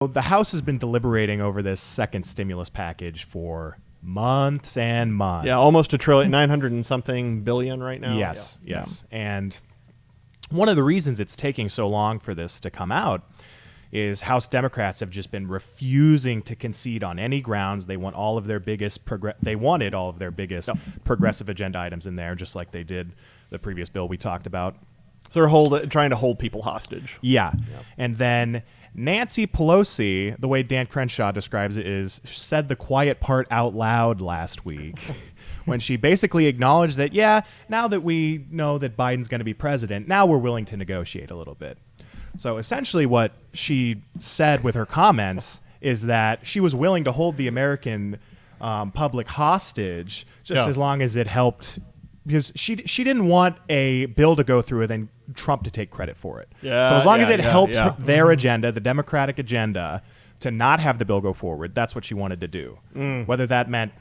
The House has been deliberating over this second stimulus package for months and months. Yeah, almost $1 trillion, 900 and something billion right now. Yes. And one of the reasons it's taking so long for this to come out is House Democrats have just been refusing to concede on any grounds. They want all of their biggest progressive agenda items in there, just like they did the previous bill we talked about. So they're trying to hold people hostage. Yeah. And then Nancy Pelosi, the way Dan Crenshaw describes it, said the quiet part out loud last week when she basically acknowledged that, now that we know that Biden's going to be president, now we're willing to negotiate a little bit. So essentially what she said with her comments is that she was willing to hold the American public hostage just as long as it helped, because she didn't want a bill to go through and then Trump to take credit for it. So as long as it helped their agenda, the Democratic agenda, to not have the bill go forward, that's what she wanted to do. Whether that meant,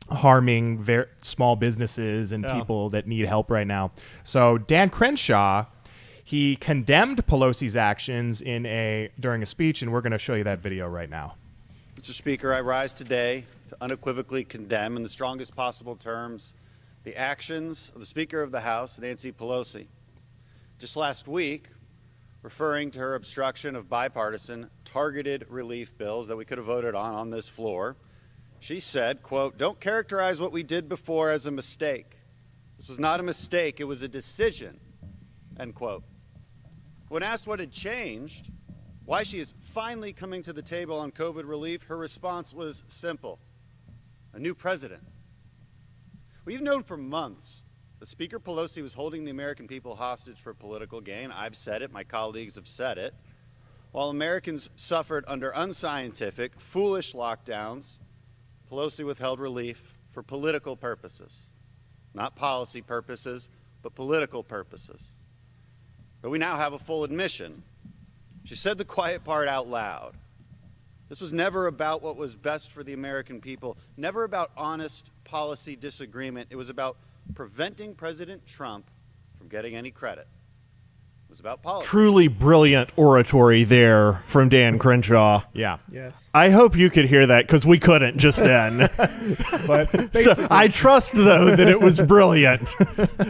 harming small businesses and people that need help right now. So Dan Crenshaw, he condemned Pelosi's actions during a speech, and we're going to show you that video right now. Mr. Speaker, I rise today to unequivocally condemn in the strongest possible terms the actions of the Speaker of the House, Nancy Pelosi. Just last week, referring to her obstruction of bipartisan targeted relief bills that we could have voted on this floor, she said, quote, "Don't characterize what we did before as a mistake. This was not a mistake, it was a decision," end quote. When asked what had changed, why she is finally coming to the table on COVID relief, her response was simple: a new president. We've known for months that Speaker Pelosi was holding the American people hostage for political gain. I've said it, my colleagues have said it. While Americans suffered under unscientific, foolish lockdowns, Pelosi withheld relief for political purposes. Not policy purposes, but political purposes. But we now have a full admission. She said the quiet part out loud. This was never about what was best for the American people, never about honest policy disagreement. It was about preventing President Trump from getting any credit. It was about politics. Truly brilliant oratory there from Dan Crenshaw. Yeah. Yes. I hope you could hear that, because we couldn't just then. But So I trust, though, that it was brilliant,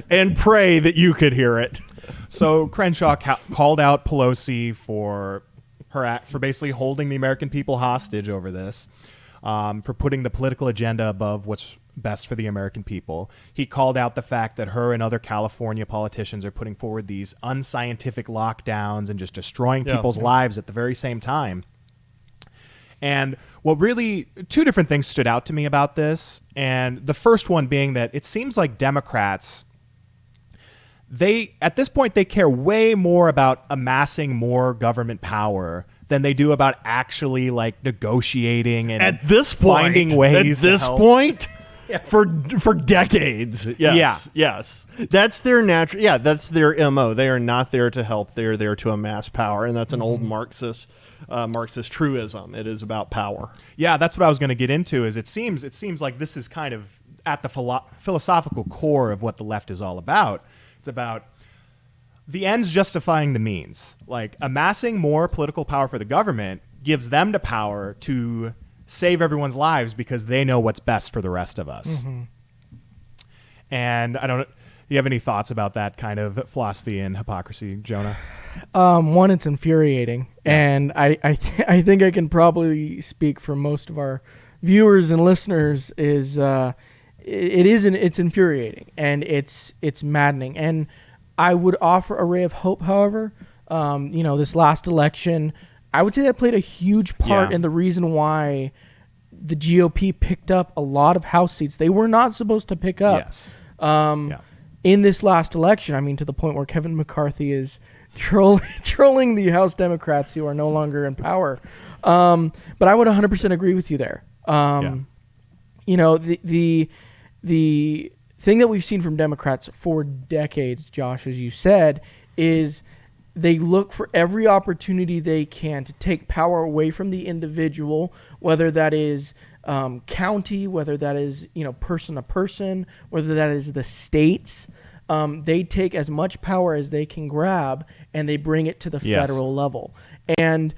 and pray that you could hear it. So Crenshaw called out Pelosi for basically holding the American people hostage over this, for putting the political agenda above what's best for the American people. He called out the fact that her and other California politicians are putting forward these unscientific lockdowns and just destroying people's lives at the very same time. And two different things stood out to me about this. And the first one being that it seems like Democrats, at this point, they care way more about amassing more government power than they do about actually negotiating and At this point, finding ways at this to help. point, for decades. Yes. That's their natural. Yeah, that's their MO. They are not there to help. They are there to amass power, and that's an old Marxist truism. It is about power. Yeah, that's what I was going to get into. Is it seems like this is kind of at the philosophical core of what the left is all about. It's about the ends justifying the means. Like, amassing more political power for the government gives them the power to save everyone's lives because they know what's best for the rest of us. And do you have any thoughts about that kind of philosophy and hypocrisy, Jonah? One, it's infuriating, and I think I can probably speak for most of our viewers and listeners. It's infuriating, and it's maddening. And I would offer a ray of hope, however. This last election, I would say that played a huge part in the reason why the GOP picked up a lot of House seats they were not supposed to pick up. In this last election. I mean, to the point where Kevin McCarthy is trolling the House Democrats who are no longer in power. But I would 100% agree with you there. The thing that we've seen from Democrats for decades, Josh, as you said, is they look for every opportunity they can to take power away from the individual, whether that is county, whether that is person to person, whether that is the states. They take as much power as they can grab, and they bring it to the federal level. And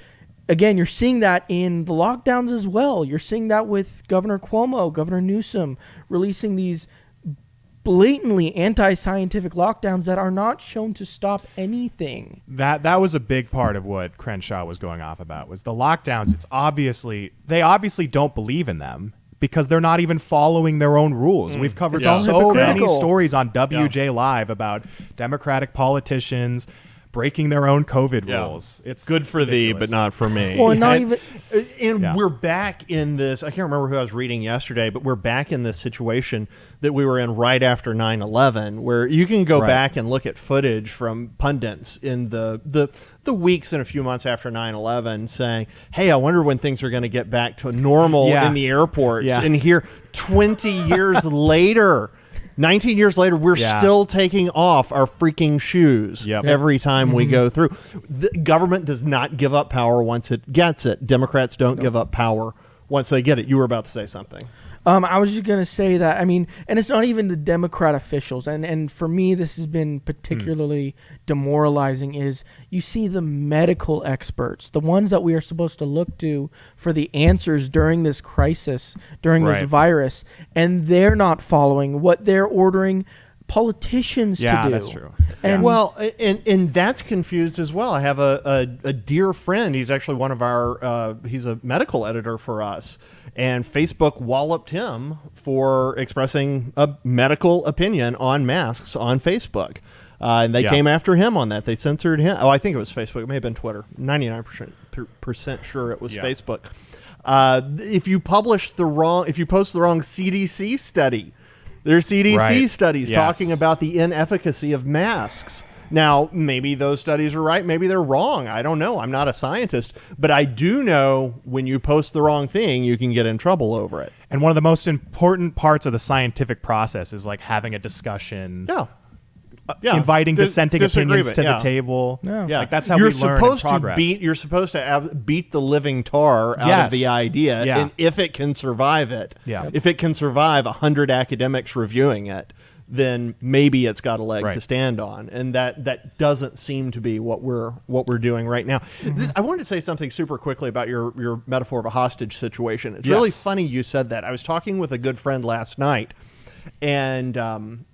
again, you're seeing that in the lockdowns as well. You're seeing that with Governor Cuomo, Governor Newsom releasing these blatantly anti-scientific lockdowns that are not shown to stop anything. That was a big part of what Crenshaw was going off about, was the lockdowns. They obviously don't believe in them because they're not even following their own rules. We've covered so many stories on WJ Live about Democratic politicians breaking their own COVID rules. It's good for ridiculous. thee, but not for me. Well, not even. And we're back in this. I can't remember who I was reading yesterday, but we're back in this situation that we were in right after 9/11, where you can go back and look at footage from pundits in the weeks and a few months after 9/11 saying, hey, I wonder when things are going to get back to normal in the airports. And here 20 years later, 19 years later, we're still taking off our freaking shoes every time we go through. The government does not give up power once it gets it. Democrats don't give up power once they get it. You were about to say something. I was just going to say that, I mean, and it's not even the Democrat officials. And for me, this has been particularly demoralizing is you see the medical experts, the ones that we are supposed to look to for the answers during this crisis, during this virus, and they're not following what they're ordering politicians to do. Yeah, that's true. And well, and that's confused as well. I have a dear friend. He's actually one of our, he's a medical editor for us. And Facebook walloped him for expressing a medical opinion on masks on Facebook. And they came after him on that. They censored him. Oh, I think it was Facebook. It may have been Twitter. 99% sure it was Facebook. If you post the wrong CDC study, there are CDC studies talking about the inefficacy of masks. Now, maybe those studies are right. Maybe they're wrong. I don't know. I'm not a scientist. But I do know when you post the wrong thing, you can get in trouble over it. And one of the most important parts of the scientific process is like having a discussion. Inviting dissenting opinions to the table. Like that's how we learn and progress. You're supposed to beat the living tar out of the idea. And if it can survive it, if it can survive 100 academics reviewing it, then maybe it's got a leg to stand on, and that doesn't seem to be what we're doing right now. I wanted to say something super quickly about your metaphor of a hostage situation. It's really funny you said that. I was talking with a good friend last night, and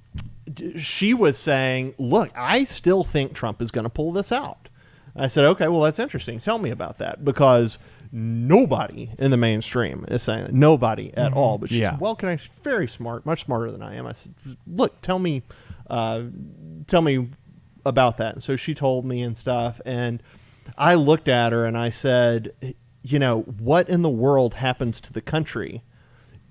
she was saying, "Look, I still think Trump is going to pull this out." I said, "Okay, well that's interesting. Tell me about that," because nobody in the mainstream is saying that. Nobody at all. But she said, well, very smart, much smarter than I am. I said, look, tell me about that. And so she told me and stuff. And I looked at her and I said, you know, what in the world happens to the country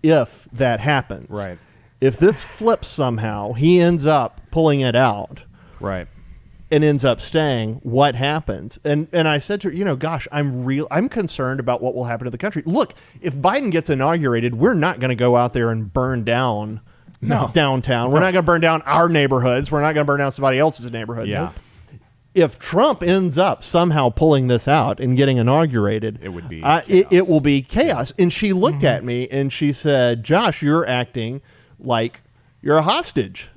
if that happens? Right. If this flips somehow, he ends up pulling it out. Right. And ends up staying, what happens? And I said to her, you know, gosh, I'm concerned about what will happen to the country. Look, if Biden gets inaugurated, we're not going to go out there and burn down downtown. We're not going to burn down our neighborhoods. We're not going to burn down somebody else's neighborhoods. Yeah. If Trump ends up somehow pulling this out and getting inaugurated, it would be it will be chaos. And she looked at me and she said, Josh, you're acting like you're a hostage.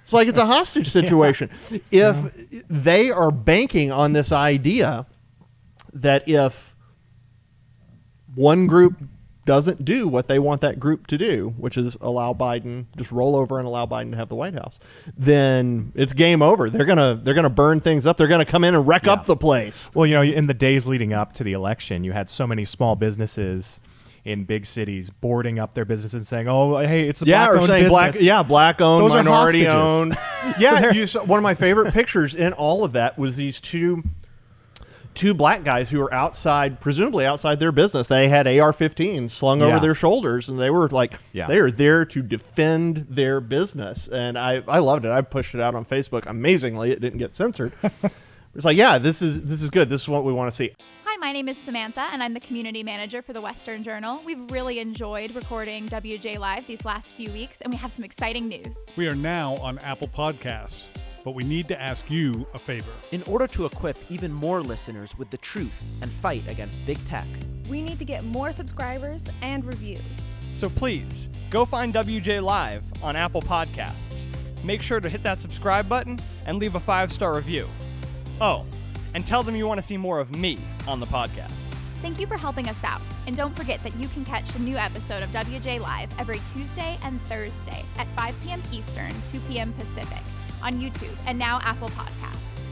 It's like it's a hostage situation. If they are banking on this idea that if one group doesn't do what they want that group to do, which is allow Biden, just roll over and allow Biden to have the White House, then it's game over. They're gonna burn things up. They're gonna come in and wreck up the place. Well, you know, in the days leading up to the election, you had so many small businesses in big cities boarding up their businesses and saying, "Oh, hey, it's a black-owned business." Black-owned, Those are minority-owned. One of my favorite pictures in all of that was these two black guys who were presumably outside their business. They had AR-15s slung over their shoulders, and they were like, they are there to defend their business. And I loved it. I pushed it out on Facebook. Amazingly, it didn't get censored. It's like, this is good. This is what we want to see. Hi, my name is Samantha, and I'm the community manager for the Western Journal. We've really enjoyed recording WJ Live these last few weeks, and we have some exciting news. We are now on Apple Podcasts, but we need to ask you a favor. In order to equip even more listeners with the truth and fight against big tech, we need to get more subscribers and reviews. So please, go find WJ Live on Apple Podcasts. Make sure to hit that subscribe button and leave a 5-star review. Oh, and tell them you want to see more of me on the podcast. Thank you for helping us out. And don't forget that you can catch a new episode of WJ Live every Tuesday and Thursday at 5 p.m. Eastern, 2 p.m. Pacific on YouTube and now Apple Podcasts.